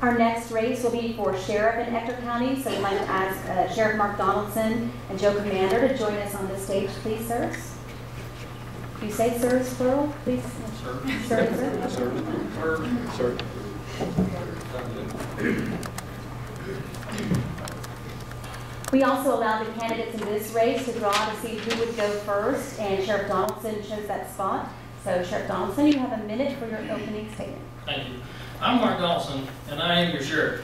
Our next race will be for Sheriff in Ector County, so I'd like to ask Sheriff Mark Donaldson and Joe Commander to join us on the stage, please, sirs. You say sirs, plural, please? Sir. Sir. Sir. Sir. We also allow the candidates in this race to draw to see who would go first, and Sheriff Donaldson chose that spot. So, Sheriff Donaldson, you have a minute for your opening statement. Thank you. I'm Mark Donaldson, and I am your sheriff.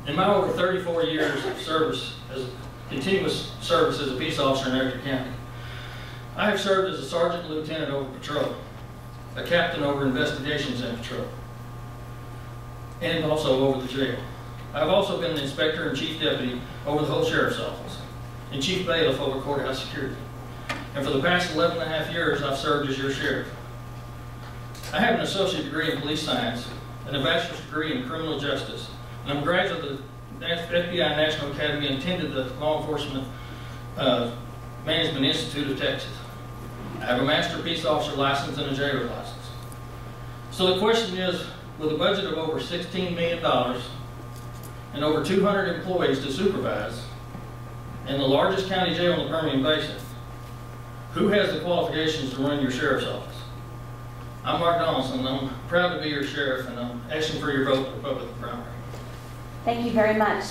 In my over 34 years of service, as continuous service as a peace officer in Ector County, I have served as a sergeant and lieutenant over patrol, a captain over investigations in patrol, and also over the jail. I've also been an inspector and chief deputy over the whole sheriff's office, and chief bailiff over courthouse security. And for the past 11.5 years, I've served as your sheriff. I have an associate degree in police science and a bachelor's degree in criminal justice, and I'm a graduate of the FBI National Academy and attended the Law Enforcement Management Institute of Texas. I have a master peace officer license and a jailer license. So the question is, with a budget of over $16 million and over 200 employees to supervise, and the largest county jail in the Permian Basin, who has the qualifications to run your sheriff's office? I'm Mark Donaldson, and I'm proud to be your sheriff, and I'm asking for your vote in the Republican primary. Thank you very much.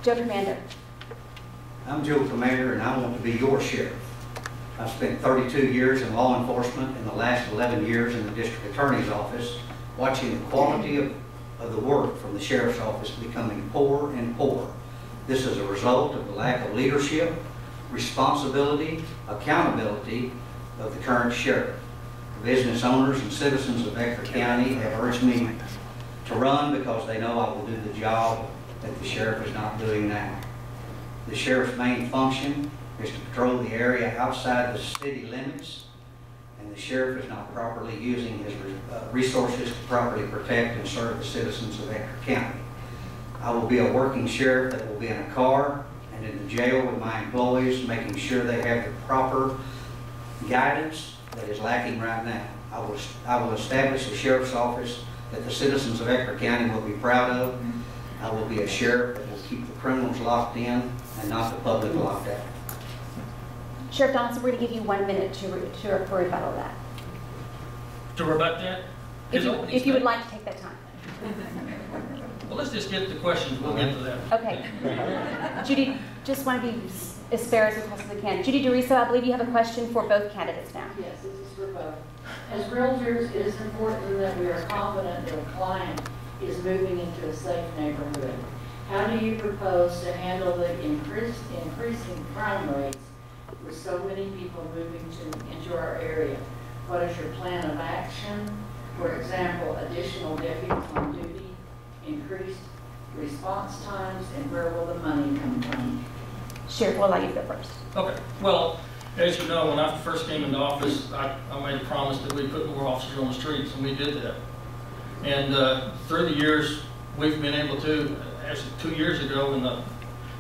Joe Commander. I'm Joe Commander, and I want to be your sheriff. I've spent 32 years in law enforcement and the last 11 years in the district attorney's office, watching the quality of the work from the sheriff's office becoming poorer and poorer. This is a result of the lack of leadership, responsibility, accountability of the current sheriff. Business owners and citizens of Ector County have urged me to run because they know I will do the job that the sheriff is not doing now. The sheriff's main function is to patrol the area outside the city limits, and the sheriff is not properly using his resources to properly protect and serve the citizens of Ector County. I will be a working sheriff that will be in a car and in the jail with my employees, making sure they have the proper guidance that is lacking right now. I will establish a sheriff's office that the citizens of Ector County will be proud of. I will be a sheriff that will keep the criminals locked in and not the public locked out. Sheriff Donaldson, we're going to give you 1 minute to rebuttal that. To rebut that? If you would like to take that time. Well, let's just get the questions. We'll get to that. Okay. Judy, just want to be as fair as we possibly can. Judy DeRiso, I believe you have a question for both candidates now. Yes, this is for both. As realtors, it is important that we are confident that a client is moving into a safe neighborhood. How do you propose to handle the increasing crime rates with so many people moving into our area? What is your plan of action? For example, additional deputies on duty, increased response times, and where will the money come from? Sheriff, we'll allow you to go first. Okay. Well, as you know, when I first came into office, I made a promise that we'd put more officers on the streets, and we did that. And through the years, we've been able to, actually 2 years ago, when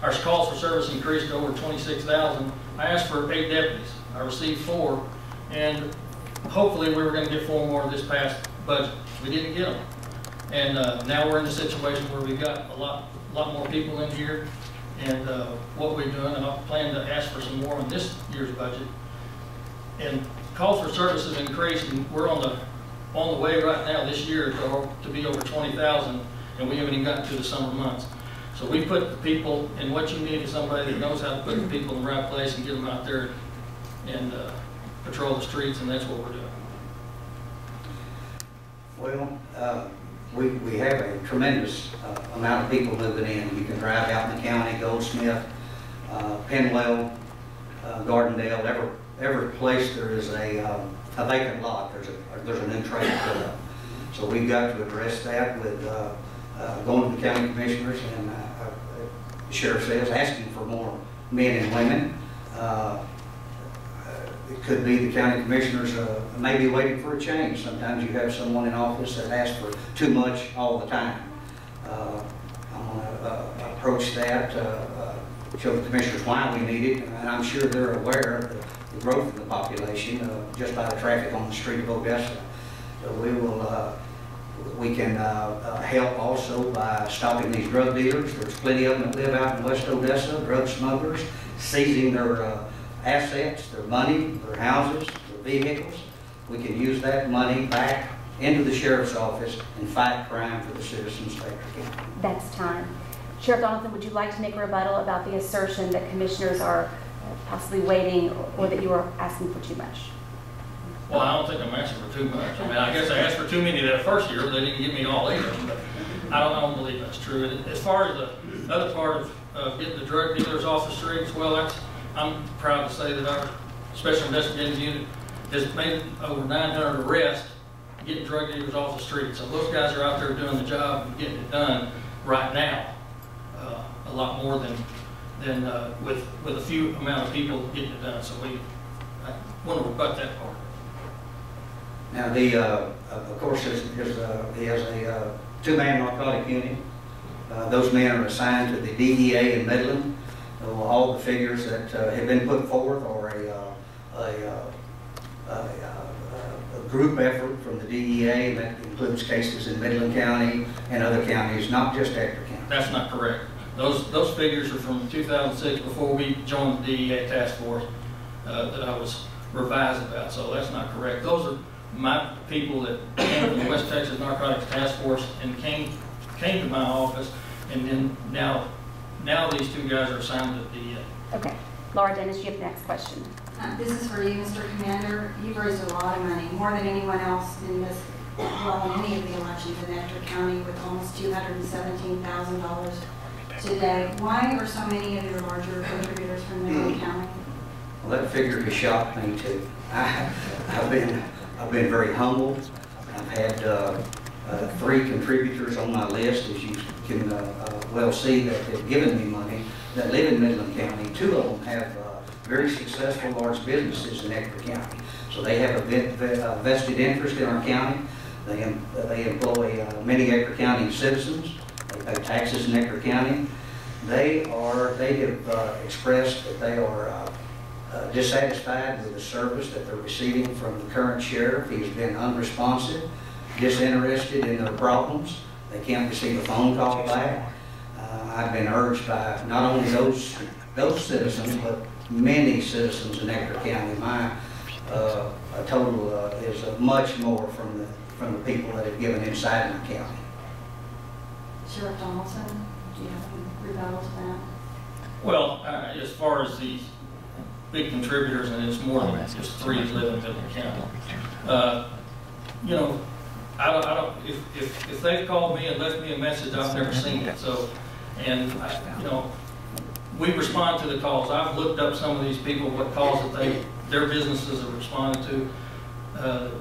our calls for service increased to over 26,000, I asked for 8 deputies. I received 4, and hopefully we were going to get 4 more this past budget. We didn't get them. And now we're in a situation where we've got a lot more people in here. And what we're doing, and I plan to ask for some more in this year's budget. And calls for service have increased, and we're on the way right now this year to be over 20,000, and we haven't even gotten to the summer months. So we put the people, and what you need is somebody that knows how to put the people in the right place and get them out there and patrol the streets, and that's what we're doing. Well, we have a tremendous amount of people moving in. You can drive out in the county, Goldsmith, Penwell, Gardendale, every place there is a vacant lot. There's a new trade put up. So we've got to address that with going to the county commissioners and the sheriff says asking for more men and women. It could be the county commissioners may be waiting for a change. Sometimes you have someone in office that asks for too much all the time. I'm going to approach that, show the commissioners why we need it, and I'm sure they're aware of the growth of the population just by the traffic on the street of Augusta. So we We can help also by stopping these drug dealers. There's plenty of them that live out in West Odessa, drug smugglers, seizing their assets, their money, their houses, their vehicles. We can use that money back into the sheriff's office and fight crime for the citizens of Ector County. That's time. Sheriff Donaldson, would you like to make a rebuttal about the assertion that commissioners are possibly waiting or that you are asking for too much? Well, I don't think I'm asking for too much. I mean, I guess I asked for too many that first year, but they didn't give me all either. But I don't believe that's true. As far as the other part of getting the drug dealers off the streets, well, I'm proud to say that our Special Investigating Unit has made over 900 arrests getting drug dealers off the street. So those guys are out there doing the job and getting it done right now. A lot more than with a few amount of people getting it done. So I want to rebut that part. Now, of course, he has a two-man narcotic unit. Those men are assigned to the DEA in Midland. All the figures that have been put forth are a group effort from the DEA that includes cases in Midland County and other counties, not just Ector County. That's not correct. Those figures are from 2006, before we joined the DEA task force that I was revised about. So that's not correct. Those are my people that came from the West Texas Narcotics Task Force and came to my office, and then now these two guys are assigned to the DEA. Okay. Laura Dennis, you have the next question. This is for you, Mr. Commander. You've raised a lot of money, more than anyone else in this, well, in any of the elections in Ector County, with almost $217,000 today. Why are so many of your larger contributors from Midland County? Well, that figure has shocked me too. I've been very humbled. I've had 3 contributors on my list, as you can well see, that have given me money that live in Midland County. 2 of them have very successful large businesses in Ector County. So they have a vested interest in our county. They employ many Ector County citizens. They pay taxes in Ector County. They have expressed that they are dissatisfied with the service that they're receiving from the current sheriff. He's been unresponsive, disinterested in their problems. They can't receive a phone call back. I've been urged by not only those citizens, but many citizens in Ector County. My total is much more from the people that have given inside my county. Sheriff Donaldson, do you have any rebuttal to that? Well, as far as the big contributors, and it's more than just 3 that live in Midland County. You know, I don't. If they've called me and left me a message, I've never seen it. So, and you know, we respond to the calls. I've looked up some of these people, what calls that their businesses have responded to.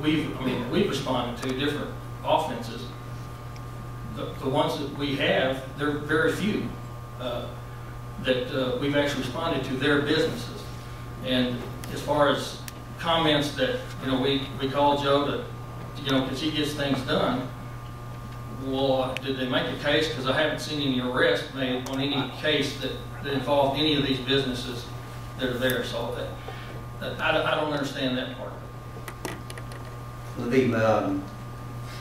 We've responded to different offenses. The ones that we have, they're very few that we've actually responded to their businesses. And as far as comments that, you know, we call Joe to, you know, because he gets things done. Well, did they make a case? Because I haven't seen any arrest made on any case that involved any of these businesses that are there. So I don't understand that part. The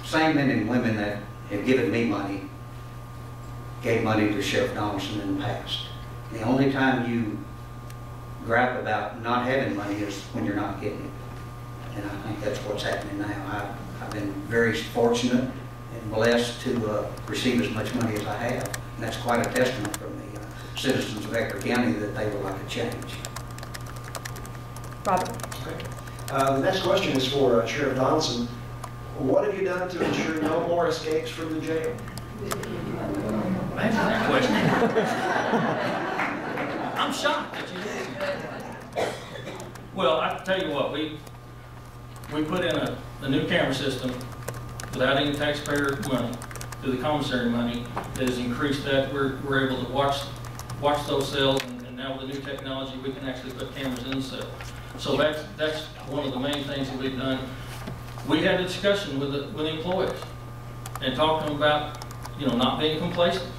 same men and women that have given me money gave money to Sheriff Donaldson in the past. The only time you gripe about not having money is when you're not getting it. And I think that's what's happening now. I've been very fortunate and blessed to receive as much money as I have. And that's quite a testament from the citizens of Ector County that they would like a change. Robert. Okay. The next question is for Sheriff Donaldson. What have you done to ensure no more escapes from the jail? Answer that question. I'm shocked that you did. Well, I tell you what, we put in a new camera system without any taxpayer money, through the commissary money, that has increased that. We're able to watch those cells, and now with the new technology, we can actually put cameras in the cell. So that's one of the main things that we've done. We had a discussion with the employees and talked to them about, you know, not being complacent.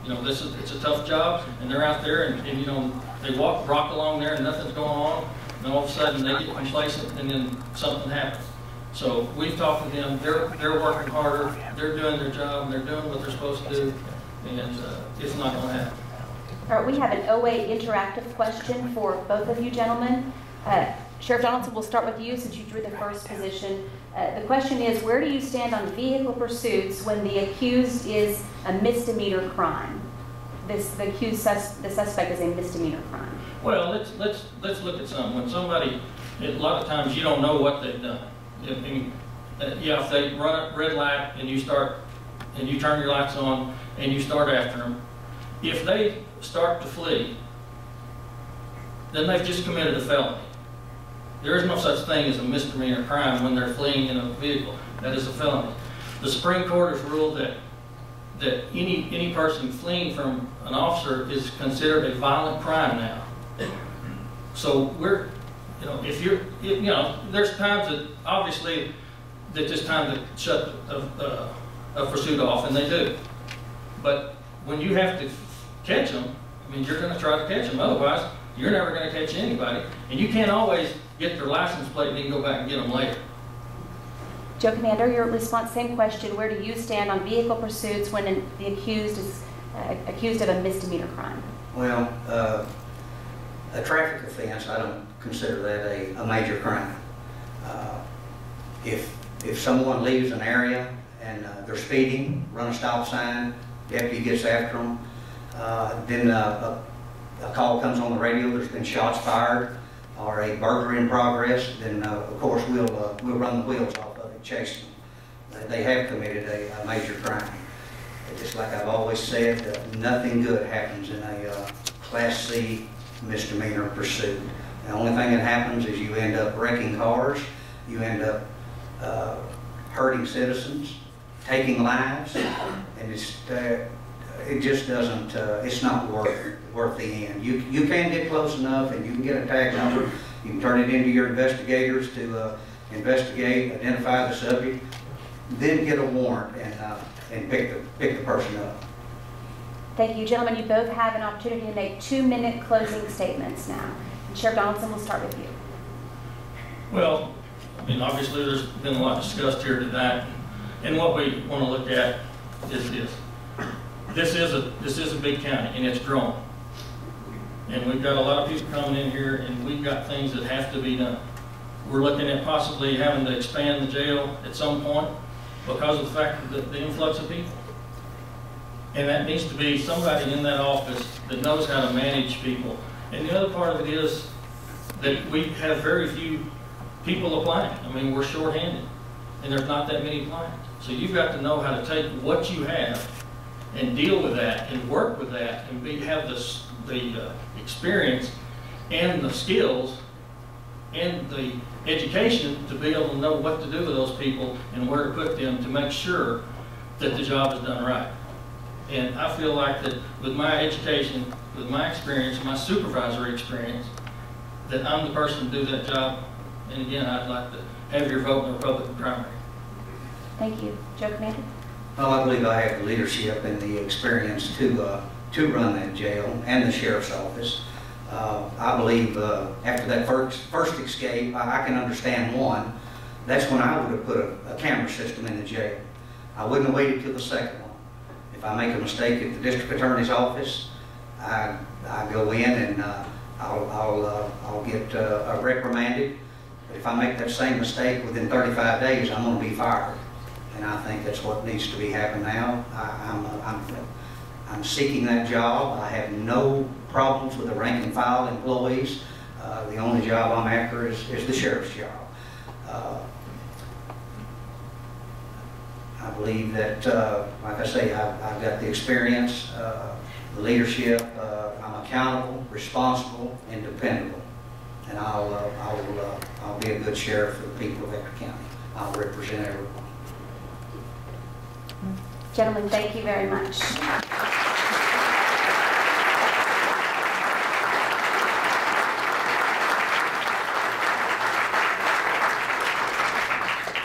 You know, it's a tough job, and they're out there, and you know, they rock along there, and nothing's going on, and all of a sudden they get complacent, and then something happens. So we've talked to them, they're working harder, they're doing their job, they're doing what they're supposed to do, and it's not gonna happen. All right, we have an OA interactive question for both of you gentlemen. Sheriff Donaldson, we'll start with you since you drew the first position. The question is, where do you stand on vehicle pursuits when the accused is a misdemeanor crime? The suspect is a misdemeanor crime. Well, let's look at something. When somebody, a lot of times you don't know what they've done. If they run a red light and you turn your lights on and you start after them, if they start to flee, then they've just committed a felony. There is no such thing as a misdemeanor crime when they're fleeing in a vehicle. That is a felony. The Supreme Court has ruled that any person fleeing from an officer is considered a violent crime now. So there's times that obviously that it's time to shut a pursuit off, and they do. But when you have to catch them, I mean, you're going to try to catch them. Otherwise, you're never going to catch anybody, and you can't always get their license plate and then go back and get them later. Joe Commander, your response, same question. Where do you stand on vehicle pursuits when the accused is accused of a misdemeanor crime? Well, a traffic offense, I don't consider that a major crime. If someone leaves an area and they're speeding, run a stop sign, deputy gets after them, then a call comes on the radio, there's been shots fired, or a burglary in progress, then of course we'll run the wheels off of it, chase them. They have committed a major crime. Just like I've always said, nothing good happens in a Class C misdemeanor pursuit. The only thing that happens is you end up wrecking cars, you end up hurting citizens, taking lives, and it just doesn't, it's not worth the end. You can get close enough and you can get a tag number, you can turn it into your investigators to investigate, identify the subject, then get a warrant and pick the person up. Thank you. Gentlemen, you both have an opportunity to make 2-minute closing statements now. And Sheriff Donaldson, we'll start with you. Well, I mean, obviously there's been a lot discussed here tonight, and what we want to look at is this. This is a big county, and it's growing. And we've got a lot of people coming in here, and we've got things that have to be done. We're looking at possibly having to expand the jail at some point because of the fact that the influx of people. And that needs to be somebody in that office that knows how to manage people. And the other part of it is that we have very few people applying. I mean, we're shorthanded, and there's not that many applying. So you've got to know how to take what you have and deal with that and work with that and have the experience and the skills and the education to be able to know what to do with those people and where to put them to make sure that the job is done right. And I feel like that with my education, with my experience, my supervisory experience, that I'm the person to do that job. And again, I'd like to have your vote in the Republican primary. Thank you. Joe Commander? Well, I believe I have the leadership and the experience to run that jail and the sheriff's office. I believe after that first escape, I can understand one. That's when I would have put a camera system in the jail. I wouldn't have waited till the second one. If I make a mistake at the district attorney's office, I go in and I'll get reprimanded. But if I make that same mistake within 35 days, I'm going to be fired. And I think that's what needs to be happening now. I'm seeking that job. I have no problems with the rank and file employees. The only job I'm after is the sheriff's job. I believe that, like I say, I've got the experience, the leadership. I'm accountable, responsible, and dependable. And I'll be a good sheriff for the people of Ector County. I'll represent everyone. Gentlemen, thank you very much.